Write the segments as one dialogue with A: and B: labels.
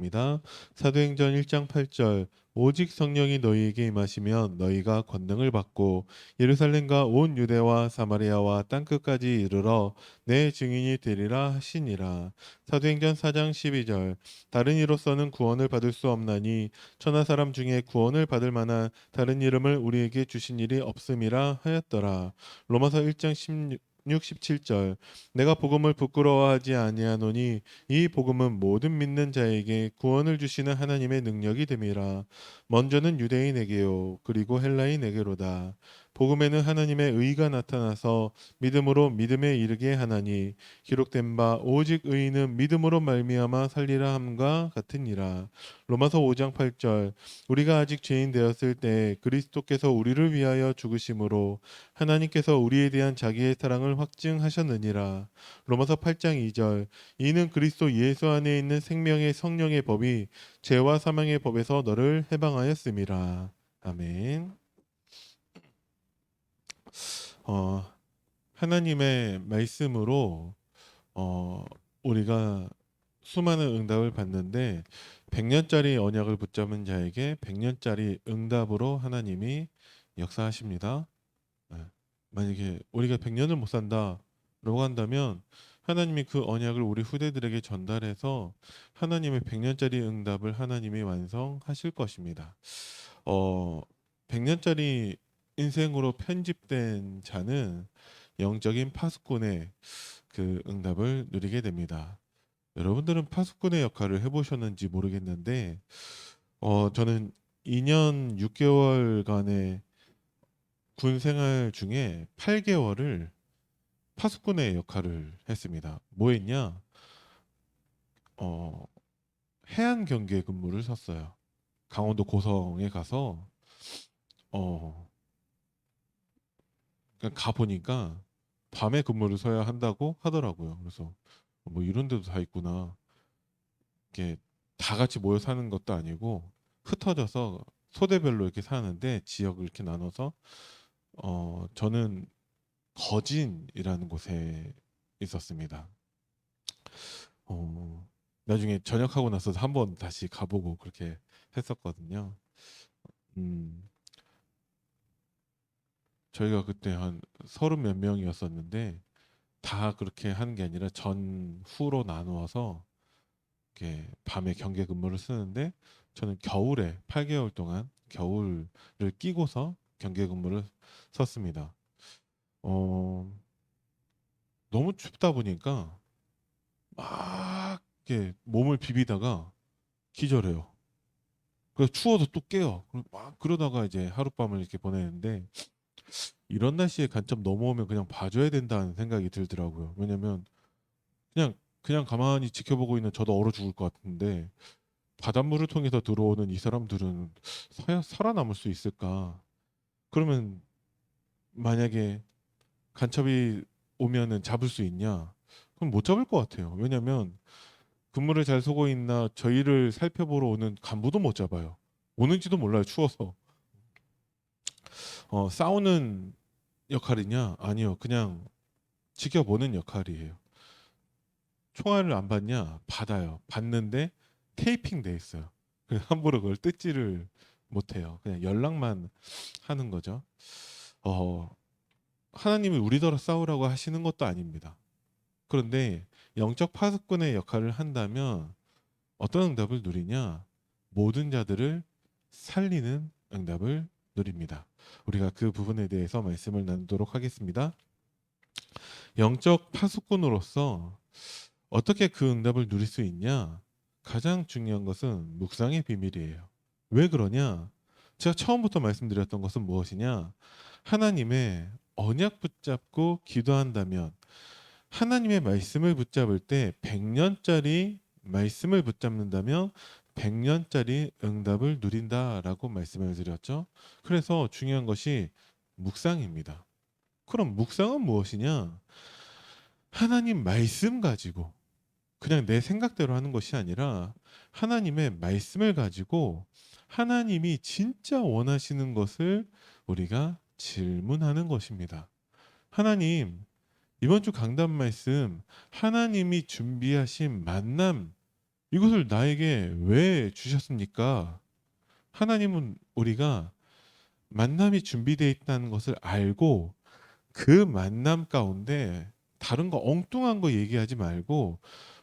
A: 입니다. 사도행전 1장 8절 오직 성령이 너희에게 임하시면 너희가 권능을 받고 예루살렘과 온 유대와 사마리아와 땅끝까지 이르러 내 증인이 되리라 하시니라. 사도행전 4장 12절 다른 이로서는 구원을 받을 수 없나니 천하 사람 중에 구원을 받을 만한 다른 이름을 우리에게 주신 일이 없음이라 하였더라. 로마서 1장 16, 17절 내가 복음을 부끄러워하지 아니하노니 이 복음은 모든 믿는 자에게 구원을 주시는 하나님의 능력이 됨이라. 먼저는 유대인에게요 그리고 헬라인에게로다. 복음에는 하나님의 의가 나타나서 믿음으로 믿음에 이르게 하나니 기록된 바 오직 의인은 믿음으로 말미암아 살리라 함과 같으니라. 로마서 5장 8절 우리가 아직 죄인 되었을 때 그리스도께서 우리를 위하여 죽으심으로 하나님께서 우리에 대한 자기의 사랑을 확증하셨느니라. 로마서 8장 2절 이는 그리스도 예수 안에 있는 생명의 성령의 법이 죄와 사망의 법에서 너를 해방하였음이라. 아멘. 어, 하나님의 말씀으로 어, 우리가 수많은 응답을 받는데 100년짜리 언약을 붙잡은 자에게 100년짜리 응답으로 하나님이 역사하십니다. 네. 만약에 우리가 100년을 못 산다라고 한다면 하나님이 그 언약을 우리 후대들에게 전달해서 하나님의 100년짜리 응답을 하나님이 완성하실 것입니다. 어, 100년짜리 인생으로 편집된 자는 영적인 파수꾼의 그 응답을 누리게 됩니다. 여러분들은 파수꾼의 역할을 해보셨는지 모르겠는데, 저는 2년 6개월간의 군 생활 중에 8개월을 파수꾼의 역할을 했습니다. 뭐 했냐? 어, 해안 경계 근무를 섰어요. 강원도 고성에 가서 어, 그냥 가 보니까 밤에 근무를 서야 한다고 하더라고요. 그래서 뭐 이런 데도 다 있구나. 이렇게 다 같이 모여 사는 것도 아니고 흩어져서 소대별로 이렇게 사는데 지역을 이렇게 나눠서 저는 거진이라는 곳에 있었습니다. 어, 나중에 전역하고 나서 한번 다시 가보고 그렇게 했었거든요. 음, 저희가 그때 한 서른 몇 명이었었는데 다 그렇게 하는 게 아니라 전후로 나누어서 이렇게 밤에 경계 근무를 쓰는데 저는 겨울에 8개월 동안 겨울을 끼고서 경계 근무를 썼습니다. 어, 너무 춥다 보니까 막 이렇게 몸을 비비다가 기절해요. 그래서 추워서 또 깨요. 막 그러다가 이제 하룻밤을 이렇게 보내는데 이런 날씨에 간첩 넘어오면 그냥 봐줘야 된다는 생각이 들더라고요. 왜냐면 그냥 가만히 지켜보고 있는 저도 얼어 죽을 것 같은데 바닷물을 통해서 들어오는 이 사람들은 살아남을 수 있을까? 그러면 만약에 간첩이 오면은 잡을 수 있냐? 그럼 못 잡을 것 같아요. 왜냐면 근무를 잘 서고 있나 저희를 살펴보러 오는 간부도 못 잡아요. 오는지도 몰라요. 추워서. 싸우는 역할이냐? 아니요. 그냥 지켜보는 역할이에요. 총알을 안 받냐? 받아요. 받는데 테이핑 돼 있어요. 함부로 그걸 뜯지를 못해요. 그냥 연락만 하는 거죠. 어, 하나님이 우리더러 싸우라고 하시는 것도 아닙니다. 그런데 영적 파수꾼의 역할을 한다면 어떤 응답을 누리냐? 모든 자들을 살리는 응답을 누립니다. 우리가 그 부분에 대해서 말씀을 나누도록 하겠습니다. 영적 파수꾼으로서 어떻게 그 응답을 누릴 수 있냐? 가장 중요한 것은 묵상의 비밀이에요. 왜 그러냐? 제가 처음부터 말씀드렸던 것은 무엇이냐? 하나님의 언약 붙잡고 기도한다면 하나님의 말씀을 붙잡을 때 100년짜리 말씀을 붙잡는다면 100년짜리 응답을 누린다라고 말씀을 드렸죠. 그래서 중요한 것이 묵상입니다. 그럼 묵상은 무엇이냐? 하나님 말씀 가지고 그냥 내 생각대로 하는 것이 아니라 하나님의 말씀을 가지고 하나님이 진짜 원하시는 것을 우리가 질문하는 것입니다. 하나님, 이번 주 강단 말씀, 하나님이 준비하신 만남 이것을 나에게 왜 주셨습니까? 하나님은 우리가 만남이 준비되어 있다는 것을 알고 그 만남 가운데 다른 거 엉뚱한 거 얘기하지 말고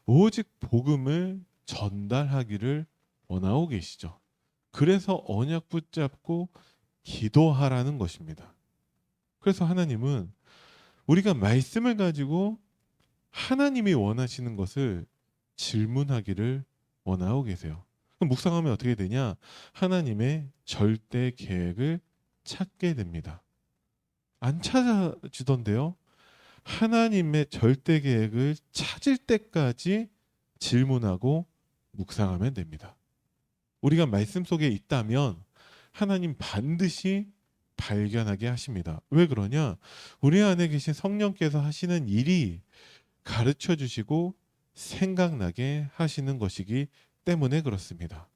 A: 오직 복음을 전달하기를 원하고 계시죠. 그래서 언약 붙잡고 기도하라는 것입니다. 그래서 하나님은 우리가 말씀을 가지고 하나님이 원하시는 것을 질문하기를 원하고 계세요. 그럼 묵상하면 어떻게 되냐? 하나님의 절대 계획을 찾게 됩니다. 안 찾아지던데요? 하나님의 절대 계획을 찾을 때까지 질문하고 묵상하면 됩니다. 우리가 말씀 속에 있다면 하나님 반드시 발견하게 하십니다. 왜 그러냐? 우리 안에 계신 성령께서 하시는 일이 가르쳐 주시고 생각나게 하시는 것이기 때문에 그렇습니다.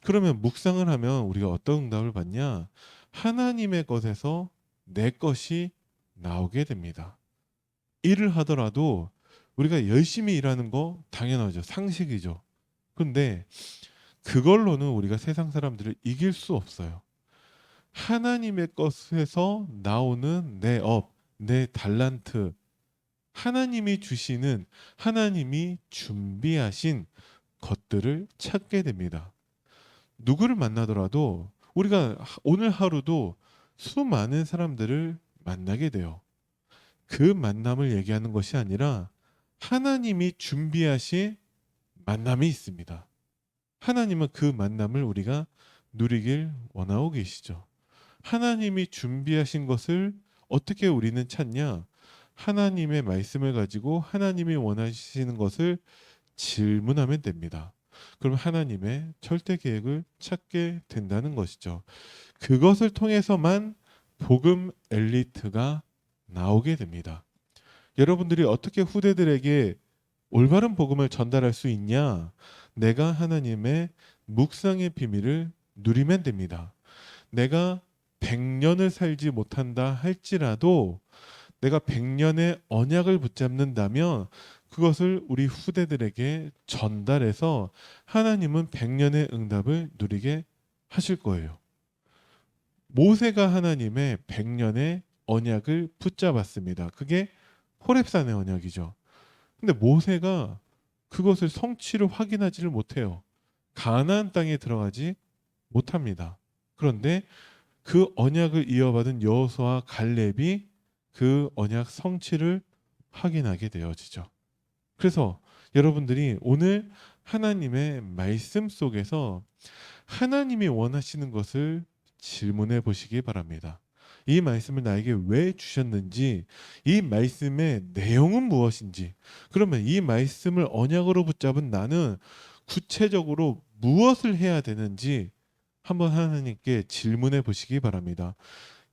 A: 그러면 묵상을 하면 우리가 어떤 응답을 받냐? 하나님의 것에서 내 것이 나오게 됩니다. 일을 하더라도 우리가 열심히 일하는 거 당연하죠. 상식이죠. 근데 그걸로는 우리가 세상 사람들을 이길 수 없어요. 하나님의 것에서 나오는 내 업, 내 달란트, 하나님이 주시는, 하나님이 준비하신 것들을 찾게 됩니다. 누구를 만나더라도 우리가 오늘 하루도 수많은 사람들을 만나게 돼요. 그 만남을 얘기하는 것이 아니라 하나님이 준비하신 만남이 있습니다. 하나님은 그 만남을 우리가 누리길 원하고 계시죠. 하나님이 준비하신 것을 어떻게 우리는 찾냐? 하나님의 말씀을 가지고 하나님이 원하시는 것을 질문하면 됩니다. 그럼 하나님의 절대 계획을 찾게 된다는 것이죠. 그것을 통해서만 복음 엘리트가 나오게 됩니다. 여러분들이 어떻게 후대들에게 올바른 복음을 전달할 수 있냐? 내가 하나님의 묵상의 비밀을 누리면 됩니다. 내가 100년을 살지 못한다 할지라도 내가 100년의 언약을 붙잡는다면 그것을 우리 후대들에게 전달해서 하나님은 100년의 응답을 누리게 하실 거예요. 모세가 하나님의 100년의 언약을 붙잡았습니다. 그게 호렙산의 언약이죠. 근데 모세가 그것을 성취를 확인하지를 못해요. 가나안 땅에 들어가지 못합니다. 그런데 그 언약을 이어받은 여호수아와 갈렙이 그 언약 성취를 확인하게 되어지죠. 그래서 여러분들이 오늘 하나님의 말씀 속에서 하나님이 원하시는 것을 질문해 보시기 바랍니다. 이 말씀을 나에게 왜 주셨는지, 이 말씀의 내용은 무엇인지, 그러면 이 말씀을 언약으로 붙잡은 나는 구체적으로 무엇을 해야 되는지 한번 하나님께 질문해 보시기 바랍니다.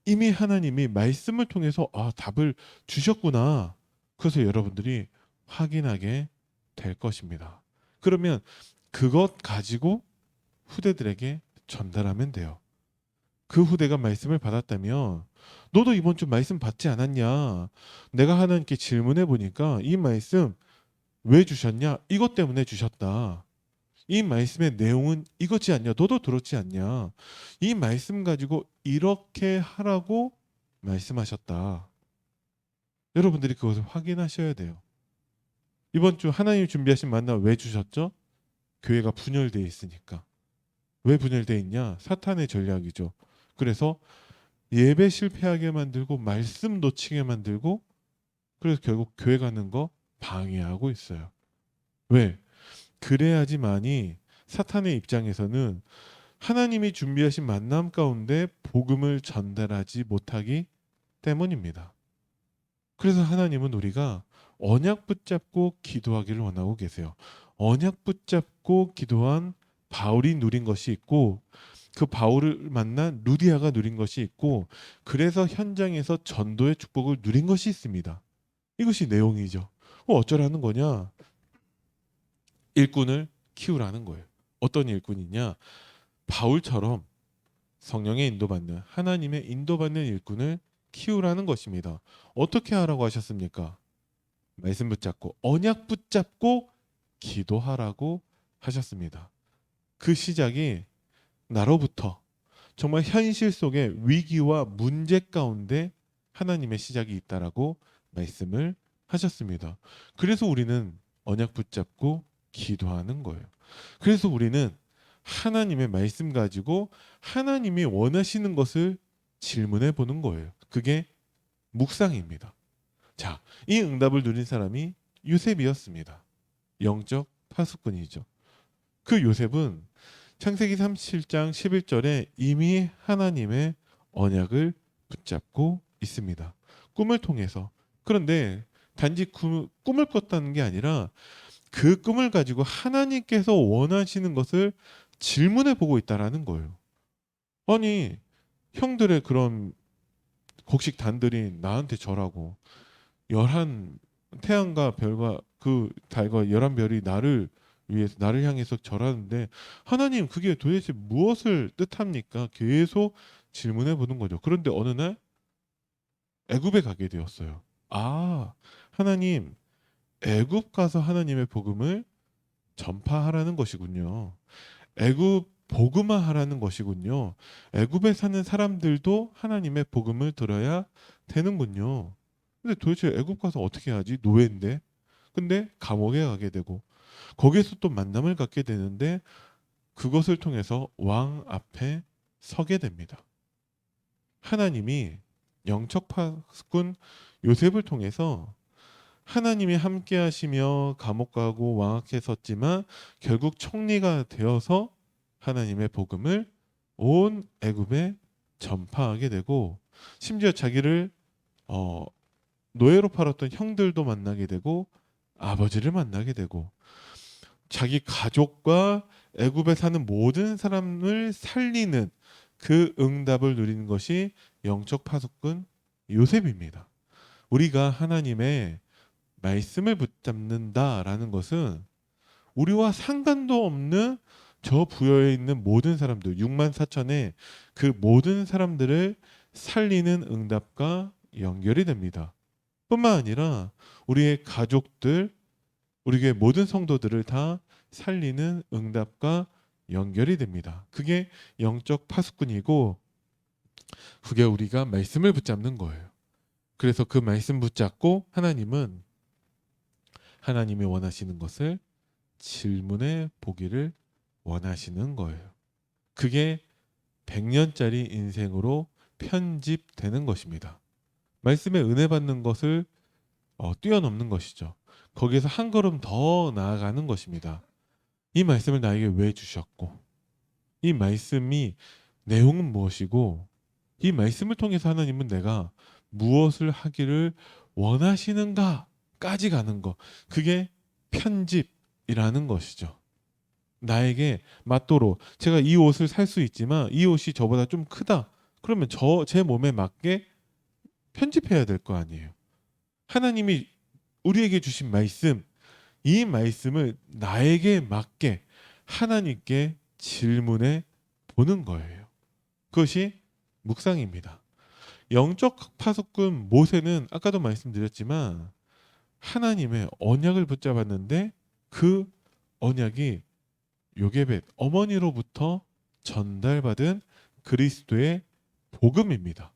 A: 이미 하나님이 말씀을 통해서 답을 주셨구나. 그래서 여러분들이 확인하게 될 것입니다. 그러면 그것 가지고 후대들에게 전달하면 돼요. 그 후대가 말씀을 받았다면 너도 이번 주 말씀 받지 않았냐? 내가 하나님께 질문해 보니까 이 말씀 왜 주셨냐? 이것 때문에 주셨다. 이 말씀의 내용은 이거지 않냐? 너도 들었지 않냐? 이 말씀 가지고 이렇게 하라고 말씀하셨다. 여러분들이 그것을 확인하셔야 돼요. 이번 주 하나님 준비하신 만나 왜 주셨죠? 교회가 분열되어 있으니까. 왜 분열되어 있냐? 사탄의 전략이죠. 그래서 예배 실패하게 만들고 말씀 놓치게 만들고 그래서 결국 교회 가는 거 방해하고 있어요. 왜? 그래야지만이 사탄의 입장에서는 하나님이 준비하신 만남 가운데 복음을 전달하지 못하기 때문입니다. 그래서 하나님은 우리가 언약 붙잡고 기도하기를 원하고 계세요. 언약 붙잡고 기도한 바울이 누린 것이 있고 그 바울을 만난 루디아가 누린 것이 있고 그래서 현장에서 전도의 축복을 누린 것이 있습니다. 이것이 내용이죠. 어쩌라는 거냐? 일꾼을 키우라는 거예요. 어떤 일꾼이냐? 바울처럼 성령의 인도받는 하나님의 인도받는 일꾼을 키우라는 것입니다. 어떻게 하라고 하셨습니까? 말씀 붙잡고 언약 붙잡고 기도하라고 하셨습니다. 그 시작이 나로부터 정말 현실 속의 위기와 문제 가운데 하나님의 시작이 있다라고 말씀을 하셨습니다. 그래서 우리는 언약 붙잡고 기도하는 거예요. 그래서 우리는 하나님의 말씀 가지고 하나님이 원하시는 것을 질문해 보는 거예요. 그게 묵상입니다. 자, 이 응답을 누린 사람이 요셉이었습니다. 영적 파수꾼이죠. 그 요셉은 창세기 37장 11절에 이미 하나님의 언약을 붙잡고 있습니다. 꿈을 통해서. 그런데 단지 꿈을 꿨다는 게 아니라 그 꿈을 가지고 하나님께서 원하시는 것을 질문해 보고 있다라는 거예요. 아니, 형들의 그런 곡식단들이 나한테 절하고 열한 태양과 별과 그 달과 열한 별이 나를 위해서 나를 향해서 절하는데 하나님 그게 도대체 무엇을 뜻합니까? 계속 질문해 보는 거죠. 그런데 어느 날 애굽에 가게 되었어요. 아, 하나님 애굽 가서 하나님의 복음을 전파하라는 것이군요. 애굽 복음화하라는 것이군요. 애굽에 사는 사람들도 하나님의 복음을 들어야 되는군요. 근데 도대체 애굽 가서 어떻게 하지? 노예인데. 근데 감옥에 가게 되고 거기에서 또 만남을 갖게 되는데 그것을 통해서 왕 앞에 서게 됩니다. 하나님이 영적 파수꾼 요셉을 통해서 하나님이 함께 하시며 감옥 가고 왕 앞에 섰지만 결국 총리가 되어서 하나님의 복음을 온 애굽에 전파하게 되고 심지어 자기를 노예로 팔았던 형들도 만나게 되고 아버지를 만나게 되고 자기 가족과 애굽에 사는 모든 사람을 살리는 그 응답을 누리는 것이 영적 파수꾼 요셉입니다. 우리가 하나님의 말씀을 붙잡는다라는 것은 우리와 상관도 없는 저 부여에 있는 모든 사람들 6만 4천의 그 모든 사람들을 살리는 응답과 연결이 됩니다. 뿐만 아니라 우리의 가족들, 우리의 모든 성도들을 다 살리는 응답과 연결이 됩니다. 그게 영적 파수꾼이고 그게 우리가 말씀을 붙잡는 거예요. 그래서 그 말씀 붙잡고 하나님은 하나님이 원하시는 것을 질문해 보기를 원하시는 거예요. 그게 100년짜리 인생으로 편집되는 것입니다. 말씀에 은혜 받는 것을 뛰어넘는 것이죠. 거기에서 한 걸음 더 나아가는 것입니다. 이 말씀을 나에게 왜 주셨고 이 말씀이 내용은 무엇이고 이 말씀을 통해서 하나님은 내가 무엇을 하기를 원하시는가까지 가는 것. 그게 편집이라는 것이죠. 나에게 맞도록 제가 이 옷을 살 수 있지만 이 옷이 저보다 좀 크다. 그러면 제 몸에 맞게 편집해야 될 거 아니에요. 하나님이 우리에게 주신 말씀, 이 말씀을 나에게 맞게 하나님께 질문해 보는 거예요. 그것이 묵상입니다. 영적 파수꾼 모세는 아까도 말씀드렸지만 하나님의 언약을 붙잡았는데 그 언약이 요게벳 어머니로부터 전달받은 그리스도의 복음입니다.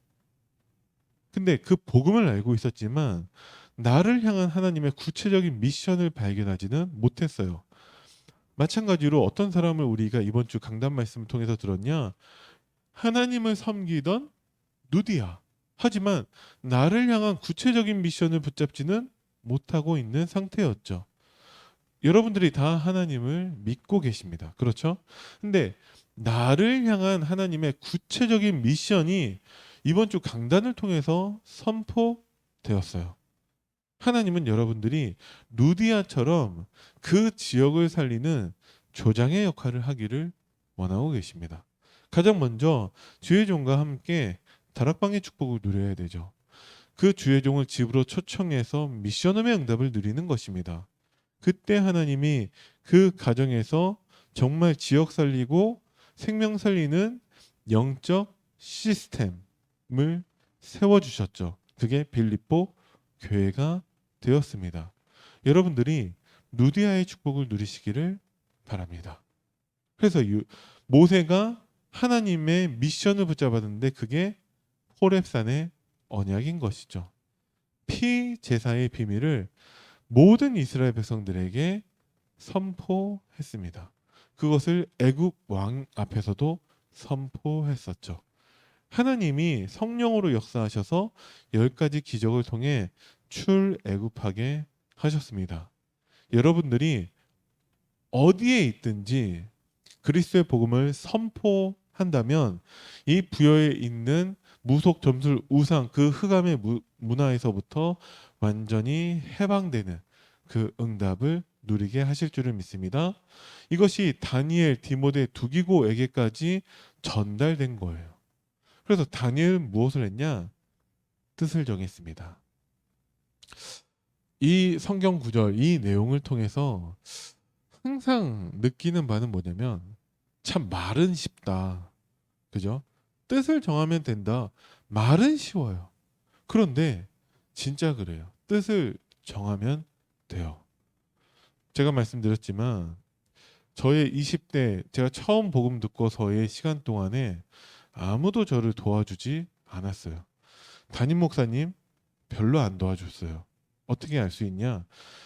A: 근데 그 복음을 알고 있었지만 나를 향한 하나님의 구체적인 미션을 발견하지는 못했어요. 마찬가지로 어떤 사람을 우리가 이번 주 강단 말씀을 통해서 들었냐? 하나님을 섬기던 누디야. 하지만 나를 향한 구체적인 미션을 붙잡지는 못하고 있는 상태였죠. 여러분들이 다 하나님을 믿고 계십니다. 그렇죠? 근데 나를 향한 하나님의 구체적인 미션이 이번 주 강단을 통해서 선포되었어요. 하나님은 여러분들이 루디아처럼 그 지역을 살리는 조장의 역할을 하기를 원하고 계십니다. 가장 먼저 주의 종과 함께 다락방의 축복을 누려야 되죠. 그 주의 종을 집으로 초청해서 미션음의 응답을 누리는 것입니다. 그때 하나님이 그 가정에서 정말 지역 살리고 생명 살리는 영적 시스템을 세워주셨죠. 그게 빌립보 교회가 되었습니다. 여러분들이 누디아의 축복을 누리시기를 바랍니다. 그래서 모세가 하나님의 미션을 붙잡았는데 그게 호렙산의 언약인 것이죠. 피 제사의 비밀을 모든 이스라엘 백성들에게 선포했습니다. 그것을 애굽 왕 앞에서도 선포했었죠. 하나님이 성령으로 역사하셔서 10가지 기적을 통해 출애굽하게 하셨습니다. 여러분들이 어디에 있든지 그리스도의 복음을 선포한다면 이 부여에 있는 무속 점술 우상 그 흑암의 문화에서부터 완전히 해방되는 그 응답을 누리게 하실 줄을 믿습니다. 이것이 다니엘, 디모데, 두기고에게까지 전달된 거예요. 그래서 다니엘은 무엇을 했냐? 뜻을 정했습니다. 이 성경 구절, 이 내용을 통해서 항상 느끼는 바는 뭐냐면 참 말은 쉽다. 그죠? 뜻을 정하면 된다. 말은 쉬워요. 그런데 진짜 그래요. 뜻을 정하면 돼요. 제가 말씀드렸지만 저의 20대 제가 처음 복음 듣고서의 시간 동안에 아무도 저를 도와주지 않았어요. 담임 목사님 별로 안 도와줬어요. 어떻게 알 수 있냐?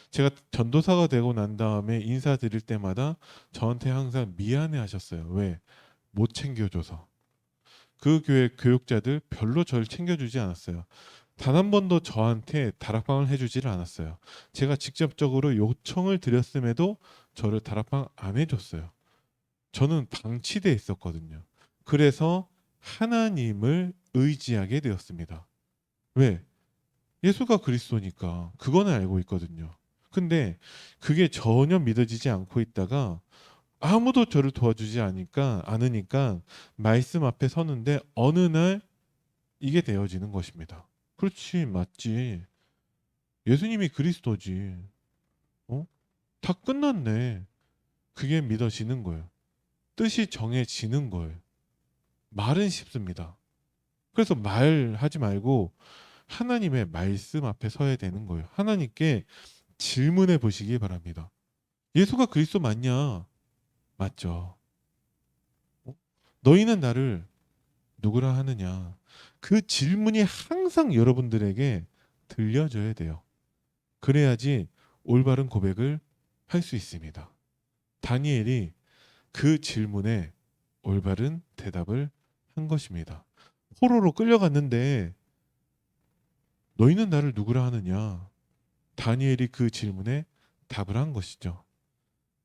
A: 제가 전도사가 되고 난 다음에 인사드릴 때마다 저한테 항상 미안해 하셨어요. 왜? 못 챙겨줘서. 그 교회 교육자들 별로 저를 챙겨주지 않았어요. 단 한 번도 저한테 다락방을 해주지를 않았어요. 제가 직접적으로 요청을 드렸음에도 저를 다락방 안 해줬어요. 저는 방치돼 있었거든요. 그래서 하나님을 의지하게 되었습니다. 왜? 예수가 그리스도니까 그거는 알고 있거든요. 근데 그게 전혀 믿어지지 않고 있다가 아무도 저를 도와주지 않으니까 말씀 앞에 서는데 어느 날 이게 되어지는 것입니다. 그렇지, 맞지. 예수님이 그리스도지. 어? 다 끝났네. 그게 믿어지는 거예요. 뜻이 정해지는 거예요. 말은 쉽습니다. 그래서 말하지 말고 하나님의 말씀 앞에 서야 되는 거예요. 하나님께 질문해 보시기 바랍니다. 예수가 그리스도 맞냐? 맞죠. 어? 너희는 나를 누구라 하느냐? 그 질문이 항상 여러분들에게 들려줘야 돼요. 그래야지 올바른 고백을 할 수 있습니다. 다니엘이 그 질문에 올바른 대답을 한 것입니다. 포로로 끌려갔는데 너희는 나를 누구라 하느냐? 다니엘이 그 질문에 답을 한 것이죠.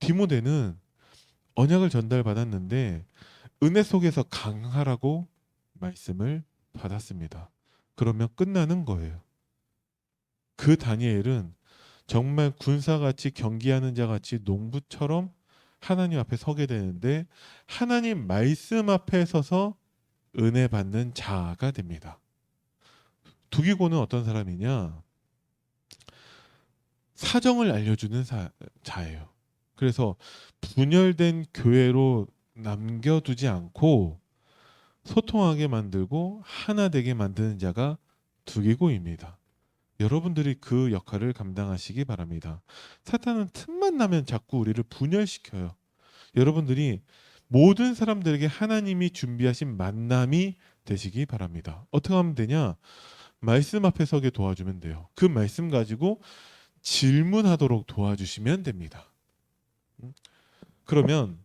A: 디모데는 언약을 전달받았는데 은혜 속에서 강하라고 말씀을 받았습니다. 그러면 끝나는 거예요. 그 다니엘은 정말 군사같이 경기하는 자같이 농부처럼 하나님 앞에 서게 되는데 하나님 말씀 앞에 서서 은혜 받는 자가 됩니다. 두기고는 어떤 사람이냐? 사정을 알려주는 자예요. 그래서 분열된 교회로 남겨두지 않고 소통하게 만들고 하나 되게 만드는 자가 두기고입니다. 여러분들이 그 역할을 감당하시기 바랍니다. 사탄은 틈만 나면 자꾸 우리를 분열시켜요. 여러분들이 모든 사람들에게 하나님이 준비하신 만남이 되시기 바랍니다. 어떻게 하면 되냐? 말씀 앞에 서게 도와주면 돼요. 그 말씀 가지고 질문하도록 도와주시면 됩니다. 그러면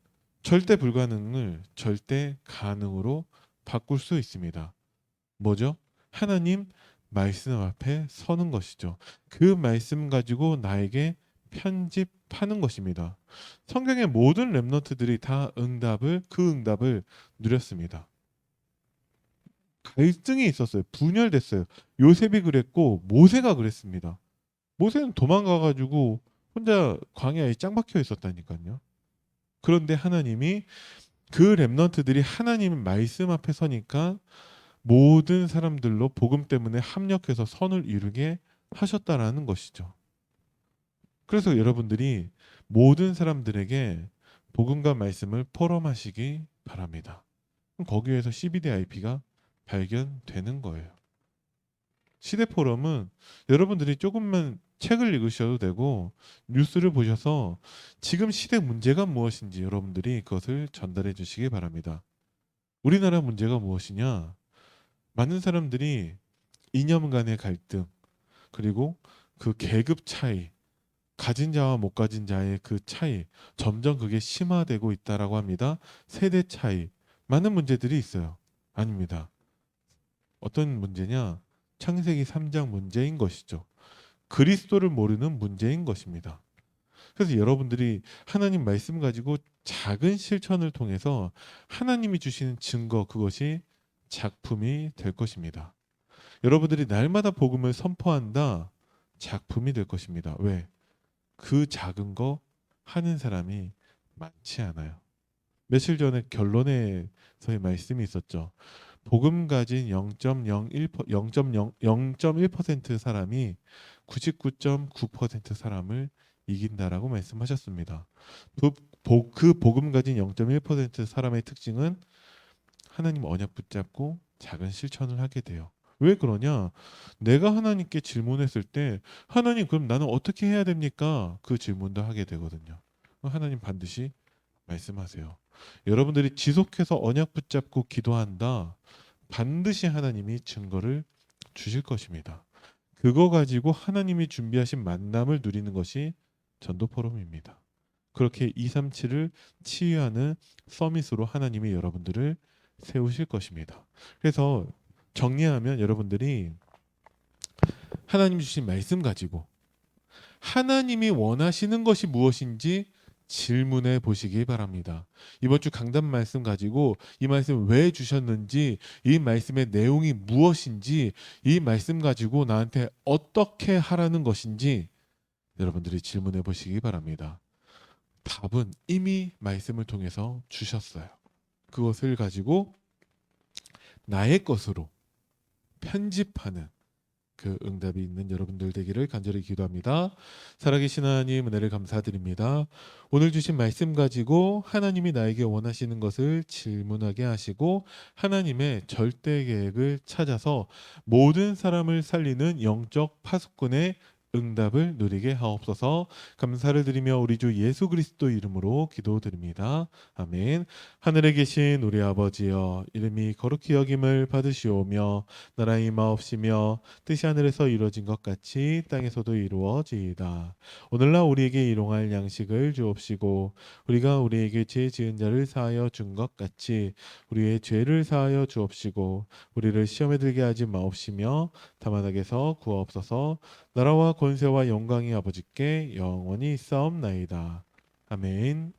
A: 절대 불가능을 절대 가능으로 바꿀 수 있습니다. 뭐죠? 하나님 말씀 앞에 서는 것이죠. 그 말씀 가지고 나에게 편집하는 것입니다. 성경의 모든 렘넌트들이 다 그 응답을 누렸습니다. 갈등이 있었어요. 분열됐어요. 요셉이 그랬고 모세가 그랬습니다. 모세는 도망가가지고 혼자 광야에 짱 박혀 있었다니까요. 그런데 하나님이 그 렘넌트들이 하나님 말씀 앞에 서니까 모든 사람들로 복음 때문에 합력해서 선을 이루게 하셨다라는 것이죠. 그래서 여러분들이 모든 사람들에게 복음과 말씀을 포럼하시기 바랍니다. 거기에서 CBDIP가 발견되는 거예요. 시대 포럼은 여러분들이 조금만 책을 읽으셔도 되고 뉴스를 보셔서 지금 시대 문제가 무엇인지 여러분들이 그것을 전달해 주시기 바랍니다. 우리나라 문제가 무엇이냐? 많은 사람들이 이념 간의 갈등, 그리고 그 계급 차이, 가진 자와 못 가진 자의 그 차이, 점점 그게 심화되고 있다라고 합니다. 세대 차이, 많은 문제들이 있어요. 아닙니다. 어떤 문제냐? 창세기 3장 문제인 것이죠. 그리스도를 모르는 문제인 것입니다. 그래서 여러분들이 하나님 말씀 가지고 작은 실천을 통해서 하나님이 주시는 증거, 그것이 작품이 될 것입니다. 여러분들이 날마다 복음을 선포한다, 작품이 될 것입니다. 왜? 그 작은 거 하는 사람이 많지 않아요. 며칠 전에 결론에서의 말씀이 있었죠. 복음 가진 0.1% 사람이 99.9% 사람을 이긴다라고 말씀하셨습니다. 그 복음 가진 0.1% 사람의 특징은 하나님 언약 붙잡고 작은 실천을 하게 돼요. 왜 그러냐? 내가 하나님께 질문했을 때 하나님 그럼 나는 어떻게 해야 됩니까? 그 질문도 하게 되거든요. 하나님 반드시 말씀하세요. 여러분들이 지속해서 언약 붙잡고 기도한다. 반드시 하나님이 증거를 주실 것입니다. 그거 가지고 하나님이 준비하신 만남을 누리는 것이 전도 포럼입니다. 그렇게 237을 치유하는 서밋으로 하나님이 여러분들을 세우실 것입니다. 그래서 정리하면 여러분들이 하나님 주신 말씀 가지고 하나님이 원하시는 것이 무엇인지 질문해 보시기 바랍니다. 이번 주 강단 말씀 가지고 이 말씀 왜 주셨는지, 이 말씀의 내용이 무엇인지, 이 말씀 가지고 나한테 어떻게 하라는 것인지 여러분들이 질문해 보시기 바랍니다. 답은 이미 말씀을 통해서 주셨어요. 그것을 가지고 나의 것으로 편집하는 그 응답이 있는 여러분들 되기를 간절히 기도합니다. 살아계신 하나님, 은혜를 감사드립니다. 오늘 주신 말씀 가지고 하나님이 나에게 원하시는 것을 질문하게 하시고 하나님의 절대 계획을 찾아서 모든 사람을 살리는 영적 파수꾼의 응답을 누리게 하옵소서. 감사를 드리며 우리 주 예수 그리스도 이름으로 기도드립니다. 아멘. 하늘에 계신 우리 아버지여, 이름이 거룩히 여김을 받으시오며 나라의 마옵시며 뜻이 하늘에서 이루어진 것 같이 땅에서도 이루어지이다. 오늘날 우리에게 일용할 양식을 주옵시고 우리가 우리에게 죄 지은 자를 사하여 준 것 같이 우리의 죄를 사하여 주옵시고 우리를 시험에 들게 하지 마옵시며 다만 악에서 구하옵소서. 나라와 권세와 영광이 아버지께 영원히 있사옵나이다. 아멘.